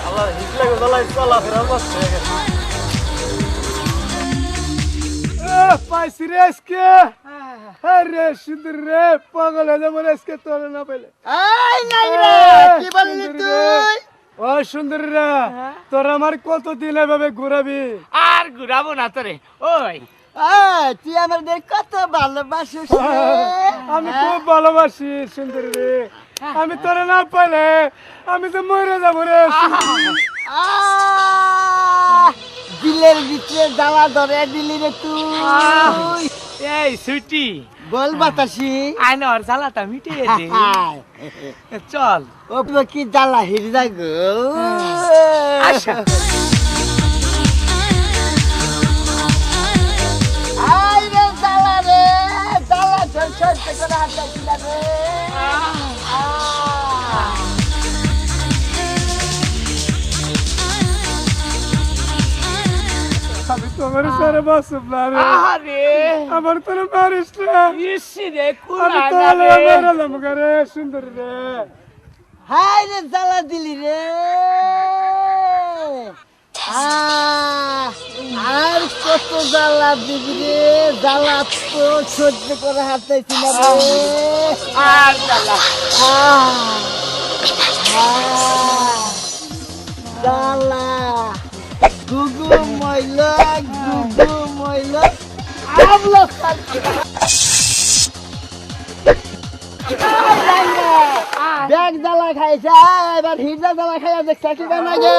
আল্লাহ হিজলা গলায় চলা ফেরা করছে পাইছি রে আজকে আরে সুন্দর রে পাগল হয়ে যাবো আজকে তোর না পেলে এই নাই রে কি বললি তুই ও সুন্দর রে তোর আমার কতদিন এভাবে ঘুরাবি আর ঘুরাবো না তোরে ওই তুই আমাদের কত ভালোবাসিস আমি খুব ভালোবাসি সুন্দর রে আমি তোর না পাইলে আমি তো মরে যাবো রে দিলের ভিতরে জ্বালা ধরে দিলি রে তুই এই সুইটি বল বাতাসি আইনর জ্বালাটা মিটিয়ে দে চল ও কি জ্বালা হিরদা গো আচ্ছা আই রে জ্বালা সহ্য করে হাঁটাইছিল রে আমি তোমার সারে বাসব না রে আরে আমার তোর মারিস না ইসি রে আমি কুলা তোলে রে মেরালাম রে সুন্দর রে হাই রে জ্বালা দিলি রে আর কত জ্বালা দিবি রে জ্বালা তো সহ্য করে হাঁটাইছি না রে আর জ্বালা জ্বালা গুগু ময়লা আমলো ব্যাগ জ্বালা খাইছে এবার হিরজা জ্বালা খাইয়া দেখছে কি না গে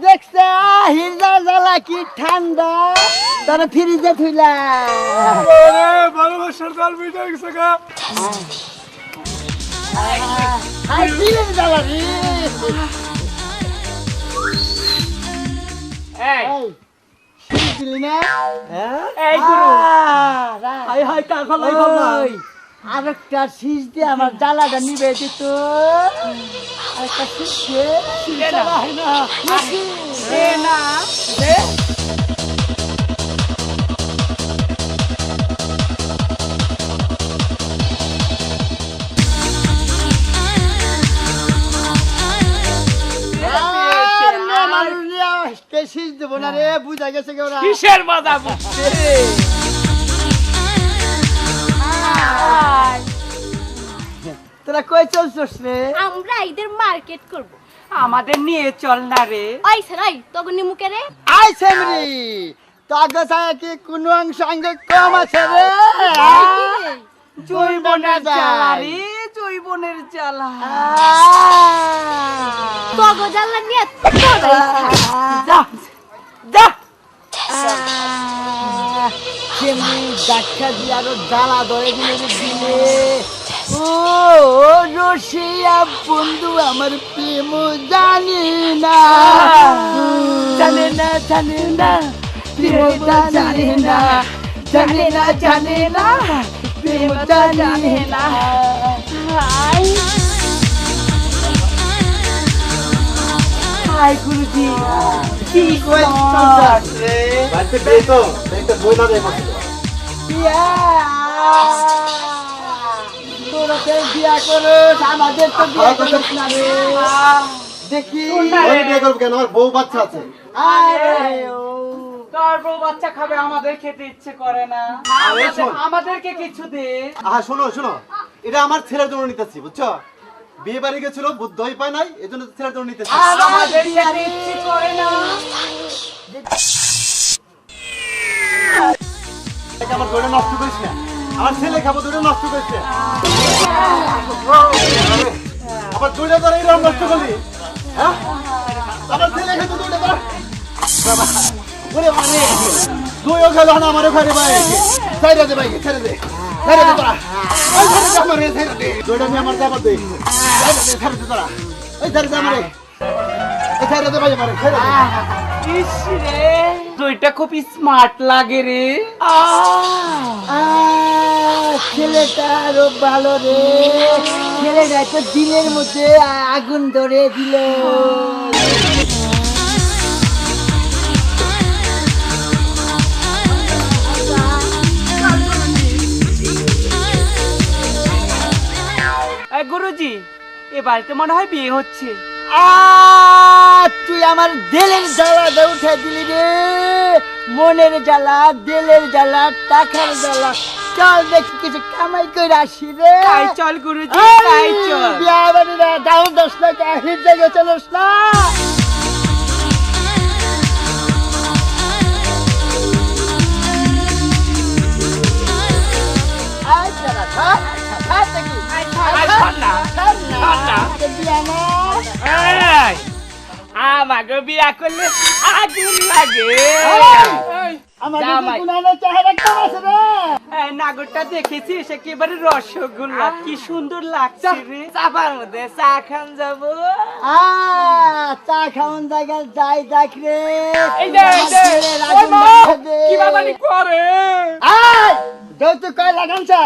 দেখছে হিরজা জ্বালা কি ঠান্ডা তারা ফ্রিজে থুইলা ভালোবাসার জাল মিটে গেছে গা দিলেন জ্বালা রে এই দিলি না এই গুরু হাই হাই কার ফলাই ভাই আরেকটা শীষ দিয়ে আমার জ্বালাটা নিবে দিত আরেকটা শীষ দে না দে শীষ দেবো না রে বুঝা গেছে কেউ কিসের মজা বুঝছে তোরা কই চলছস রে আমরা ঈদের মার্কেট করব আমাদের নিয়ে চল না রে ওই সরাই তখন নিমুকে রে আই সেমরি তো আগে চায় কি কোন অংশ আঙ্গে কম আছে রে জৈবনের জ্বালা রে জৈবনের জ্বালা তগো জানলা নিয়ে যা যা সেমরি দেখা দিয়ে আরো জ্বালা ধরে দিলে দিলে ও রসিয়া বন্ধু আমার প্রেম জানি না জানে না প্রেম জানে না প্রেম জানে না হাই গুরুজি কি কই কর রে বাড়িতে বেই তো একটা বই না দেয় বসে তোরা কেউ বিয়া করো আমাদের তো বিয়া করো না রে দেখি ওই বিয়ে করব কেন আমার বউ বাচ্চা আছে আরে ও তোর বউ বাচ্চা খাবে আমাদের খেতে ইচ্ছে করে না আরে শোন। আমাদেরকে কিছু দে আহা শোনো এটা আমার ছেলের জন্য নিতেছি বুঝছো বিয়ে বাড়ি গেছিল বুদ্ধই পায় নাই এজন্য ছেলের জন্য নিতেছি আমাদের খেতে ইচ্ছে করে না আমার দইটা নষ্ট করিস না আমার ছেলে খাবো দইটা নষ্ট করিস না আমার দইটা তোরা এরকম নষ্ট করলি হ্যাঁ আমার ছেলে খেতো দইটা তোরা ওরে মানে তুইও খেলো না আমারও খালি ভাই ছেড়ে দে ভাই ছেড়ে দে তোরা ওই ছেড়ে দে আমারে ছেড়ে দে দইটা নিয়ে আমার দাবার দে ছেড়ে দে তোরা ওই ছেড়ে দে আমারে এই ছেড়ে দে ভাই আমারে ছেড়ে দে ইস রে দইটা খুব স্মার্ট লাগে রে ছেলেটা আরো ভালো রে ছেলেটা তো দিলের মধ্যে আগুন ধরে দিল গুরুজি এ বাড়িতে মনে হয় বিয়ে হচ্ছে তুই আমার দিলের জ্বালা উঠে দিলি রে, মনের জ্বালা, দিলের জ্বালা, টাকার জ্বালা। চল দেখি কিছু কামাই করে আসি রে। তাই চল গুরুজি, তাই চল। বিয়া বাড়িরা দাও দোষ না, কাহির জায়গায় চলোস না। আমাকে বিয়া করলে আগুন লাগে। জামাই। এই নাগরটা দেখেছিস একেবারে রসগোল্লা, কি সুন্দর লাগছে রে। চাপার মধ্যে চা খান যাবো। চা খাওয়ান জায়গায় যাই দেখ রে। কি বাবানি করে? যৌতুক কয় লাগানছা?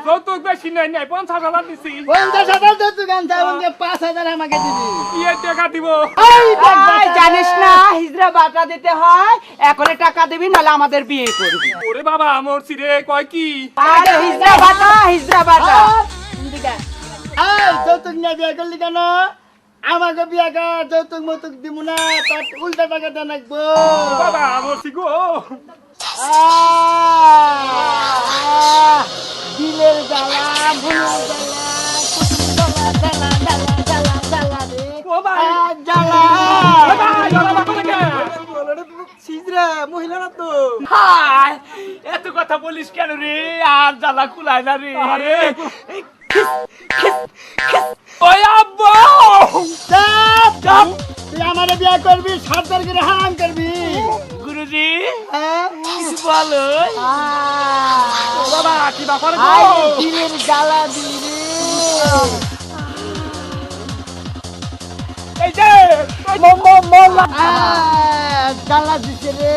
যৌতুক বেশি নাই, 50,000 দিছি। 50,000 যৌতুক আনছা, 5,000 আমাকে দিবি। কি টাকা দিব? এই জানিস না হিজড়া বাটা দিতে হয়, এখনই টাকা দিবি নাহলে আমাদের বিয়ে করবি। ওরে বাবা মরছি রে, কয় কি? আরে হিজড়া বাটা, হিজড়া বাটা। যৌতুক নিয়ে বিয়ে করলি কেন? আমাকে বিয়ে কর, যৌতুক মতুক দিব না, তার উল্টা টাকা দেন রাখবো। বাবা মরছি গো। দিলের জ্বালা, ভুলের জ্বালা, জ্বালা জ্বালা জ্বালা জ্বালা রে। ও ভাই। জ্বালা। হিজড়া মহিলা না তো। হাই, এত কথা বলিস কেন রে? আর জ্বালা কুলায় না রে। আরে ওই আব্বা! চাপ, চাপ। তুই আমারে বিয়ে করবি, সাতবার করে হারাম করবি। গুরুজি হ্যাঁ? কিছু বলো। ও বাবা কি ব্যাপার গো? আয় দিলের জ্বালা দিলি রে। এই যে জ্বালা দিছে রে,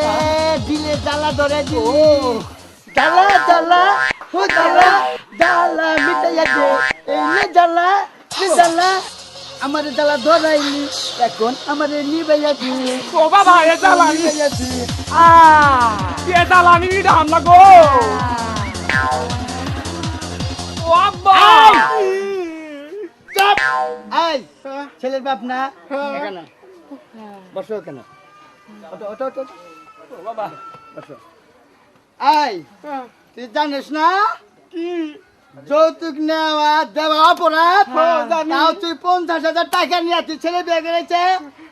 দিলে জ্বালা ধরে দিলি। জ্বালা জ্বালা, ও জ্বালা, জ্বালা মিটাইয়া দে। এই নে জ্বালা, এ জ্বালা, আমার জ্বালা ধরাইলি, এখন আমার নিবাইয়া দি। ও বাবা এ জ্বালানি, নিবাইয়া দি। এ জ্বালানি ডাম না গো। ও আব্বা। চাপ। আয়, ছেলের বাপ না? এখানে বসো, এখানে ওঠো, ওঠো, ওঠো। ও বাবা বসো। আয়, তুই জানিস না কি যৌতুক নেওয়া দেওয়া অপরাধ? তাও তুই 50,000 টাকা নিয়ে তুই ছেলে বিয়ে করেছে।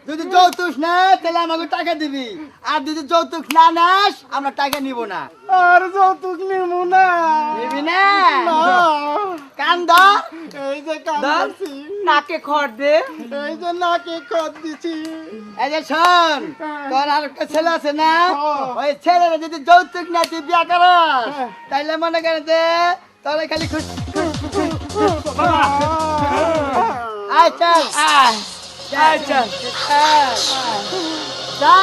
যদি যৌতুক না তাহলে আমাকে টাকা দিবি, আর যদি যৌতুক না নাস আমরা টাকা নিব না। আর যৌতুক নিব না। নিবি না? কান্দা, এই যে কাঁদছি, নাকে খড় দে। এই যে নাকে খত দিছি। এই যে শোন, তোর আর একটা ছেলে আছে না? ওই ছেলেরা যদি যৌতুক না তুই বিয়া করাস, তাইলে মনে করে যে তোরা খালি খুশ। আয় চল, আয়, আয় চল। যা।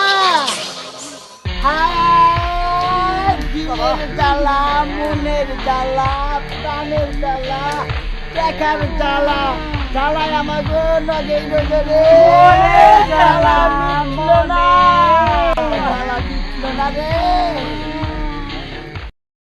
হায়, দিলের জ্বালা, মনের জ্বালা, প্রাণের জ্বালা, টাকার জ্বালা, জ্বালায় আমাকে নগেই নগে রে। জ্বালা মিটলো না, জ্বালা মিটলো না রে।